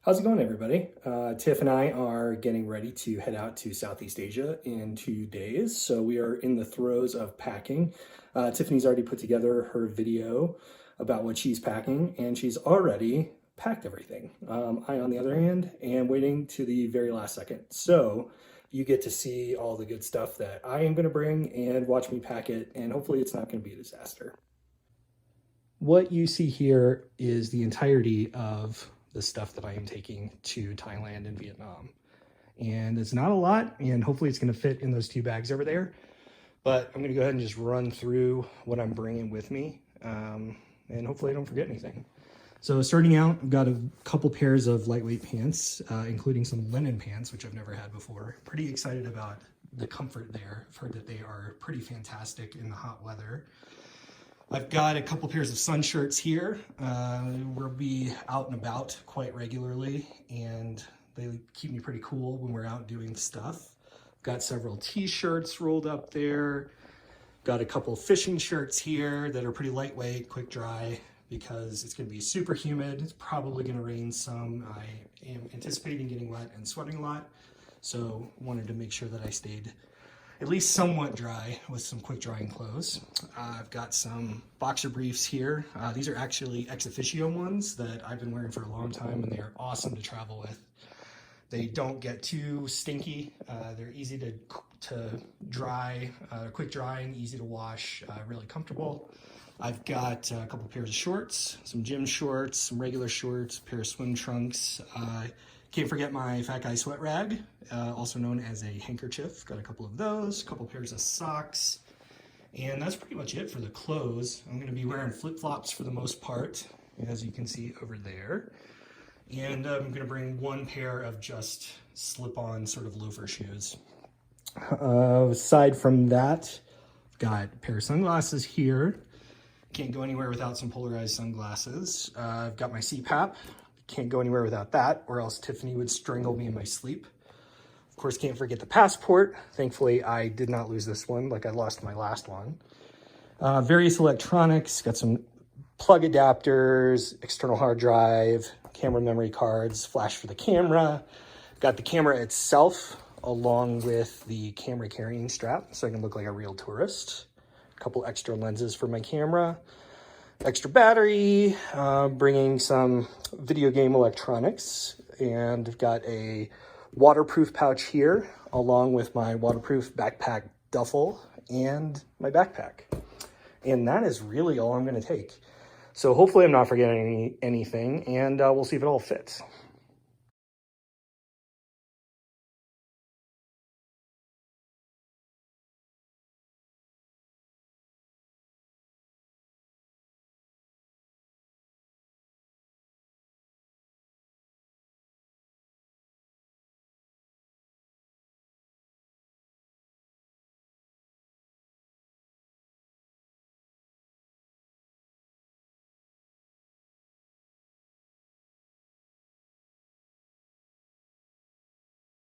How's it going, everybody? Tiff and I are getting ready to head out to Southeast Asia in 2 days. So we are in the throes of packing. Tiffany's already put together her video about what she's packing, and she's already packed everything. I, on the other hand, am waiting to the very last second. So you get to see all the good stuff that I am going to bring and watch me pack it, and hopefully it's not going to be a disaster. What you see here is the entirety of the stuff that I am taking to Thailand and Vietnam. And it's not a lot, and hopefully it's going to fit in those 2 bags over there. But I'm going to go ahead and just run through what I'm bringing with me, and hopefully I don't forget anything. So starting out, I've got a couple pairs of lightweight pants, including some linen pants, which I've never had before. Pretty excited about the comfort there. I've heard that they are pretty fantastic in the hot weather. I've got a couple pairs of sun shirts here. We'll be out and about quite regularly, and they keep me pretty cool when we're out doing stuff. Got several t-shirts rolled up there. Got a couple fishing shirts here that are pretty lightweight, quick dry, because it's gonna be super humid. It's probably gonna rain some. I am anticipating getting wet and sweating a lot, so wanted to make sure that I stayed at least somewhat dry with some quick drying clothes. I've got some boxer briefs here. These are actually ex officio ones that I've been wearing for a long time, and they are awesome to travel with. They don't get too stinky. They're easy to dry, quick drying, easy to wash, really comfortable. I've got a couple pairs of shorts, some gym shorts, some regular shorts, a pair of swim trunks. Can't forget my fat guy sweat rag, also known as a handkerchief. Got a couple of those, a couple pairs of socks, and that's pretty much it for the clothes. I'm gonna be wearing flip-flops for the most part, as you can see over there. And I'm gonna bring 1 pair of just slip-on sort of loafer shoes. Aside from that, I've got a pair of sunglasses here. Can't go anywhere without some polarized sunglasses. I've got my CPAP. Can't go anywhere without that, or else Tiffany would strangle me in my sleep. Of course, can't forget the passport. Thankfully, I did not lose this one like I lost my last one. Various electronics, got some plug adapters, external hard drive, camera memory cards, flash for the camera. Got the camera itself along with the camera carrying strap so I can look like a real tourist. A couple extra lenses for my camera. Extra battery, bringing some video game electronics, and I've got a waterproof pouch here along with my waterproof backpack duffel and my backpack. And that is really all I'm going to take. So hopefully I'm not forgetting anything, and we'll see if it all fits.